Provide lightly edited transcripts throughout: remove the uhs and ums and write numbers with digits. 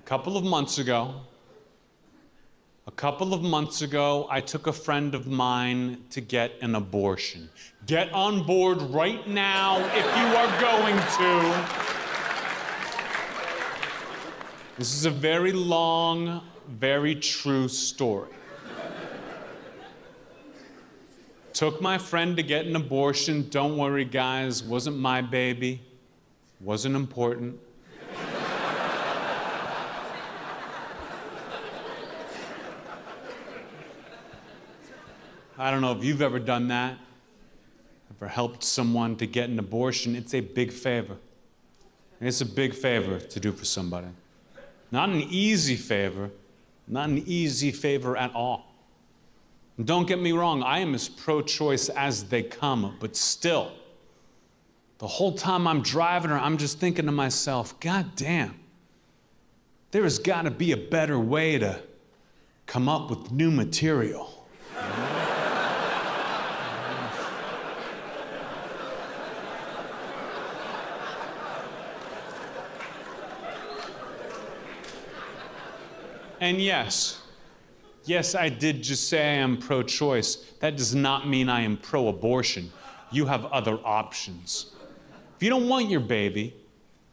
A couple of months ago, I took a friend of mine to get an abortion. Get on board right now if you are going to. This is a very long, very true story. Took my friend to get an abortion. Don't worry, guys, wasn't my baby. Wasn't important. I don't know if you've ever done that, ever helped someone to get an abortion. It's a big favor. And it's a big favor to do for somebody. Not an easy favor, not an easy favor at all. And don't get me wrong, I am as pro-choice as they come, but still, the whole time I'm driving her, I'm just thinking to myself, God damn, there has got to be a better way to come up with new material. And yes, I did just say I am pro-choice. That does not mean I am pro-abortion. You have other options. If you don't want your baby,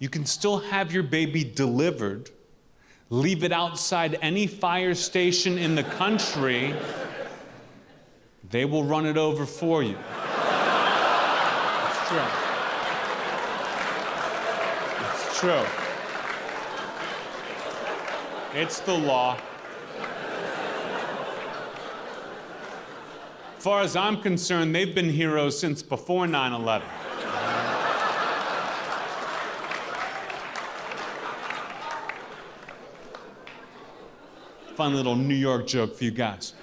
you can still have your baby delivered, leave it outside any fire station in the country. They will run it over for you. It's true. It's true. It's the law. As far as I'm concerned, they've been heroes since before 9/11. Fun little New York joke for you guys.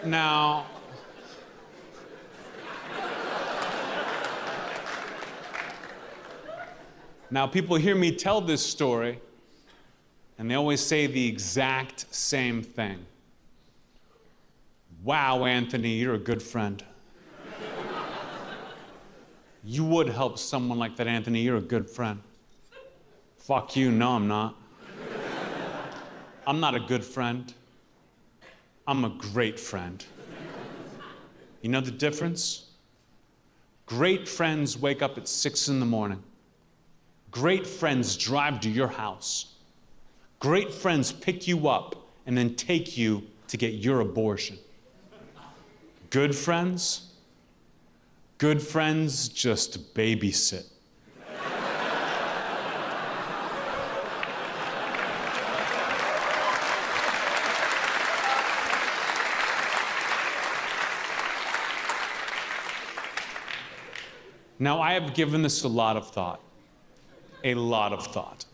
Now, people hear me tell this story, and they always say the exact same thing. Wow, Anthony, you're a good friend. You would help someone like that, Anthony. You're a good friend. Fuck you, no, I'm not. I'm not a good friend. I'm a great friend. You know the difference? Great friends wake up at 6 in the morning. Great friends drive to your house. Great friends pick you up and then take you to get your abortion. Good friends just babysit. Now, I have given this a lot of thought. A lot of thought.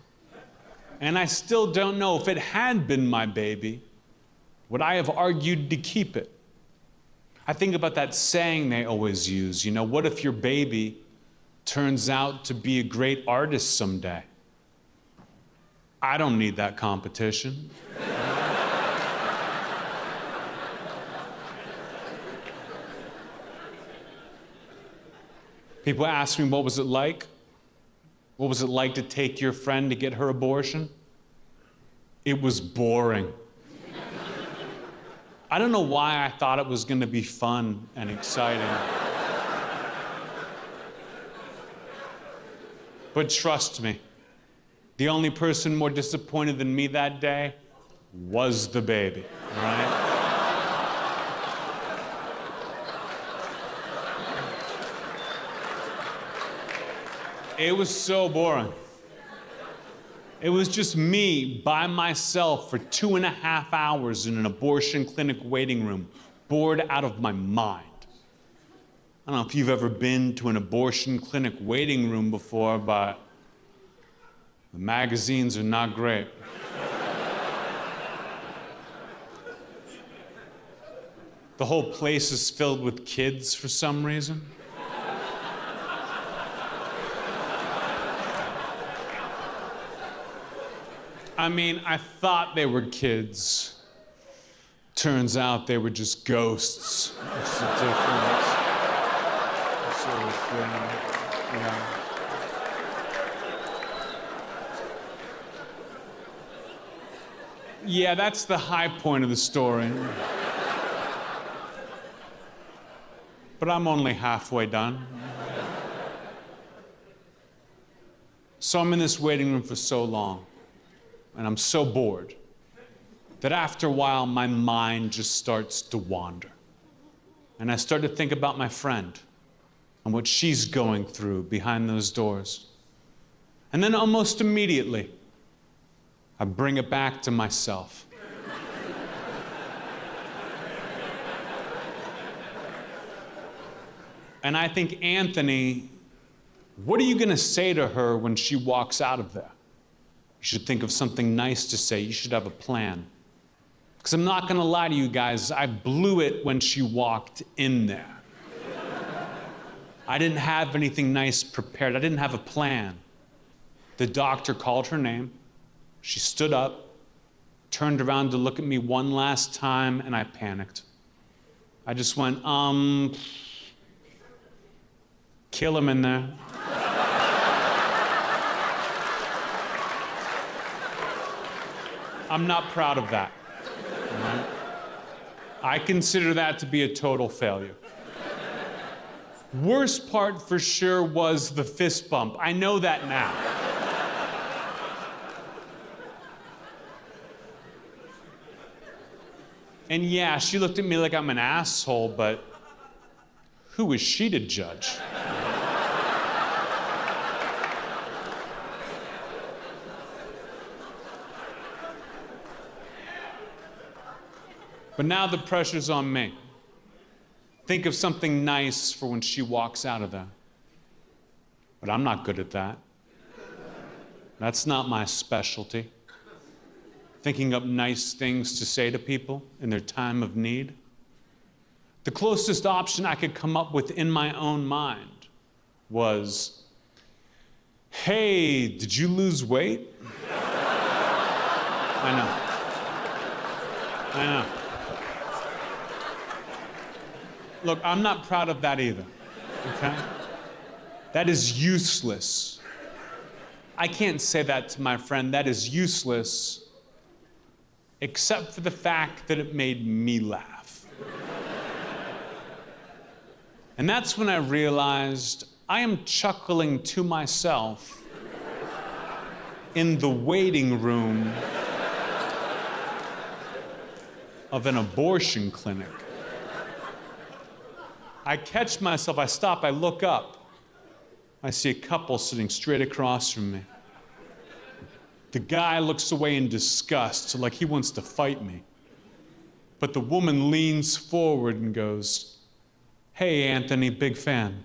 And I still don't know if it had been my baby, would I have argued to keep it? I think about that saying they always use, you know, what if your baby turns out to be a great artist someday? I don't need that competition. People ask me, what was it like? What was it like to take your friend to get her abortion? It was boring. I don't know why I thought it was going to be fun and exciting. But trust me, the only person more disappointed than me that day was the baby, right? It was so boring. It was just me by myself for 2.5 hours in an abortion clinic waiting room, bored out of my mind. I don't know if you've ever been to an abortion clinic waiting room before, but the magazines are not great. The whole place is filled with kids for some reason. I mean, I thought they were kids. Turns out they were just ghosts. What's the difference? Sort of thing, yeah. Yeah, that's the high point of the story. But I'm only halfway done. So I'm in this waiting room for so long, and I'm so bored, that after a while, my mind just starts to wander. And I start to think about my friend and what she's going through behind those doors. And then almost immediately, I bring it back to myself. And I think, Anthony, what are you gonna say to her when she walks out of there? You should think of something nice to say. You should have a plan. Because I'm not gonna lie to you guys, I blew it when she walked in there. I didn't have anything nice prepared. I didn't have a plan. The doctor called her name. She stood up, turned around to look at me one last time, and I panicked. I just went, kill him in there. I'm not proud of that. Right? I consider that to be a total failure. Worst part for sure was the fist bump. I know that now. And yeah, she looked at me like I'm an asshole, but who is she to judge? But now the pressure's on me. Think of something nice for when she walks out of there. But I'm not good at that. That's not my specialty. Thinking up nice things to say to people in their time of need. The closest option I could come up with in my own mind was, hey, did you lose weight? I know. Look, I'm not proud of that either, okay? That is useless. I can't say that to my friend. That is useless, except for the fact that it made me laugh. And that's when I realized I am chuckling to myself in the waiting room of an abortion clinic. I catch myself, I stop, I look up. I see a couple sitting straight across from me. The guy looks away in disgust, like he wants to fight me. But the woman leans forward and goes, hey, Anthony, big fan.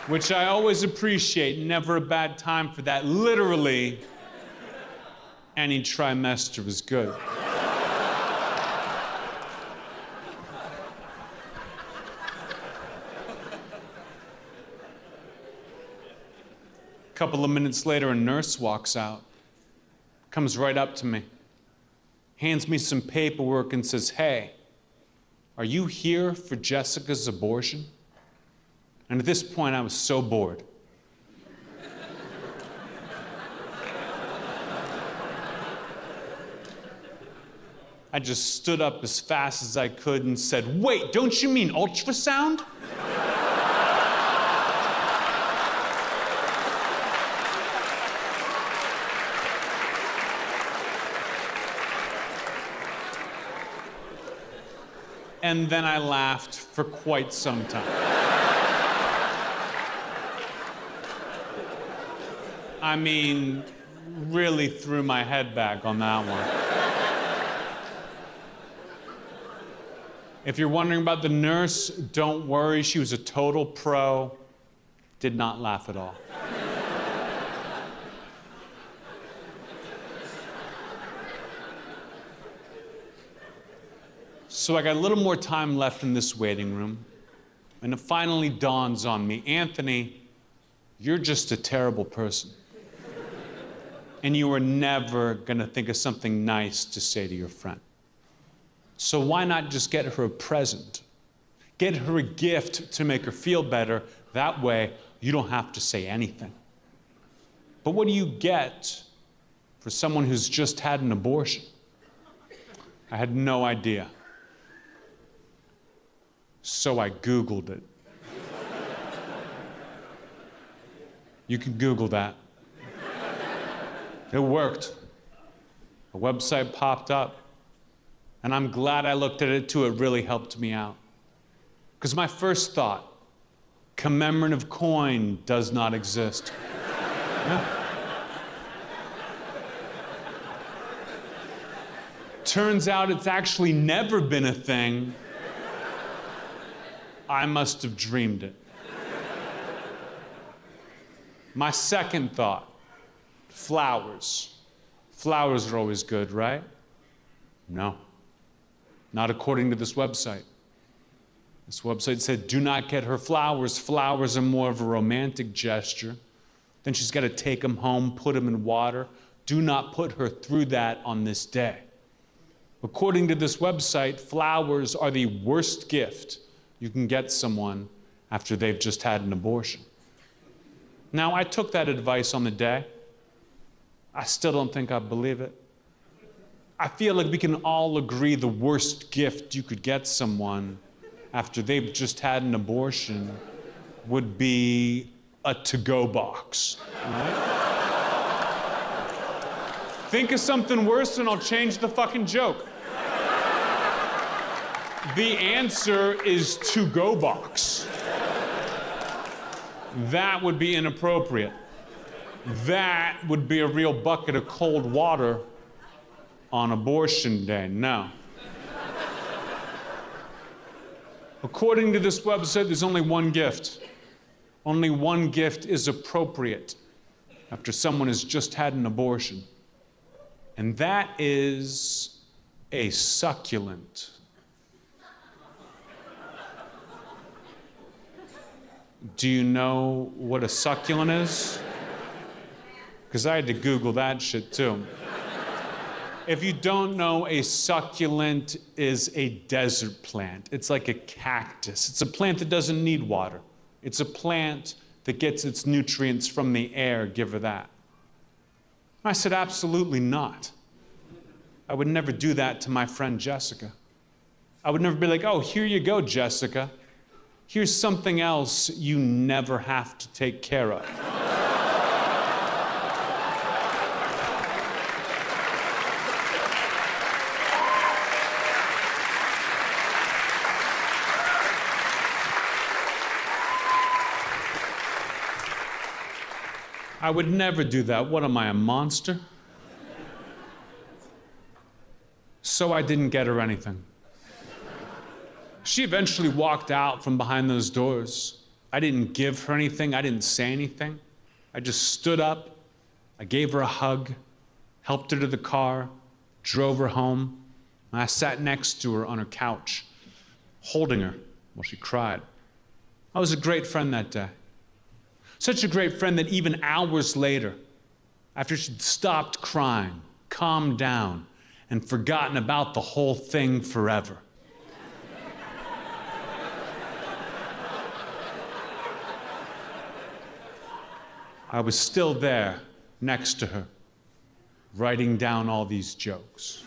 Which I always appreciate, never a bad time for that. Literally, any trimester is good. A couple of minutes later, a nurse walks out, comes right up to me, hands me some paperwork and says, hey, are you here for Jessica's abortion? And at this point, I was so bored. I just stood up as fast as I could and said, wait, don't you mean ultrasound? And then I laughed for quite some time. I mean, really threw my head back on that one. If you're wondering about the nurse, don't worry, she was a total pro. Did not laugh at all. So I got a little more time left in this waiting room, and it finally dawns on me, Anthony, you're just a terrible person. And you are never gonna think of something nice to say to your friend. So why not just get her a present? Get her a gift to make her feel better. That way, you don't have to say anything. But what do you get for someone who's just had an abortion? I had no idea. So I Googled it. You can Google that. It worked. A website popped up. And I'm glad I looked at it too. It really helped me out. Because my first thought, commemorative coin does not exist. Yeah. Turns out it's actually never been a thing. I must have dreamed it. My second thought, flowers. Flowers are always good, right? No. Not according to this website. This website said, do not get her flowers. Flowers are more of a romantic gesture. Then she's got to take them home, put them in water. Do not put her through that on this day. According to this website, flowers are the worst gift you can get someone after they've just had an abortion. Now, I took that advice on the day. I still don't think I believe it. I feel like we can all agree the worst gift you could get someone after they've just had an abortion would be a to-go box. Right? Think of something worse and I'll change the fucking joke. The answer is to-go box. That would be inappropriate. That would be a real bucket of cold water on abortion day. No. According to this website, there's only one gift. Only one gift is appropriate after someone has just had an abortion. And that is a succulent. Do you know what a succulent is? Because I had to Google that shit too. If you don't know, a succulent is a desert plant. It's like a cactus. It's a plant that doesn't need water. It's a plant that gets its nutrients from the air, give her that. I said, absolutely not. I would never do that to my friend Jessica. I would never be like, oh, here you go, Jessica. Here's something else you never have to take care of. I would never do that. What am I, a monster? So I didn't get her anything. She eventually walked out from behind those doors. I didn't give her anything. I didn't say anything. I just stood up. I gave her a hug, helped her to the car, drove her home. And I sat next to her on her couch, holding her while she cried. I was a great friend that day. Such a great friend that even hours later, after she'd stopped crying, calmed down, and forgotten about the whole thing forever, I was still there next to her, writing down all these jokes.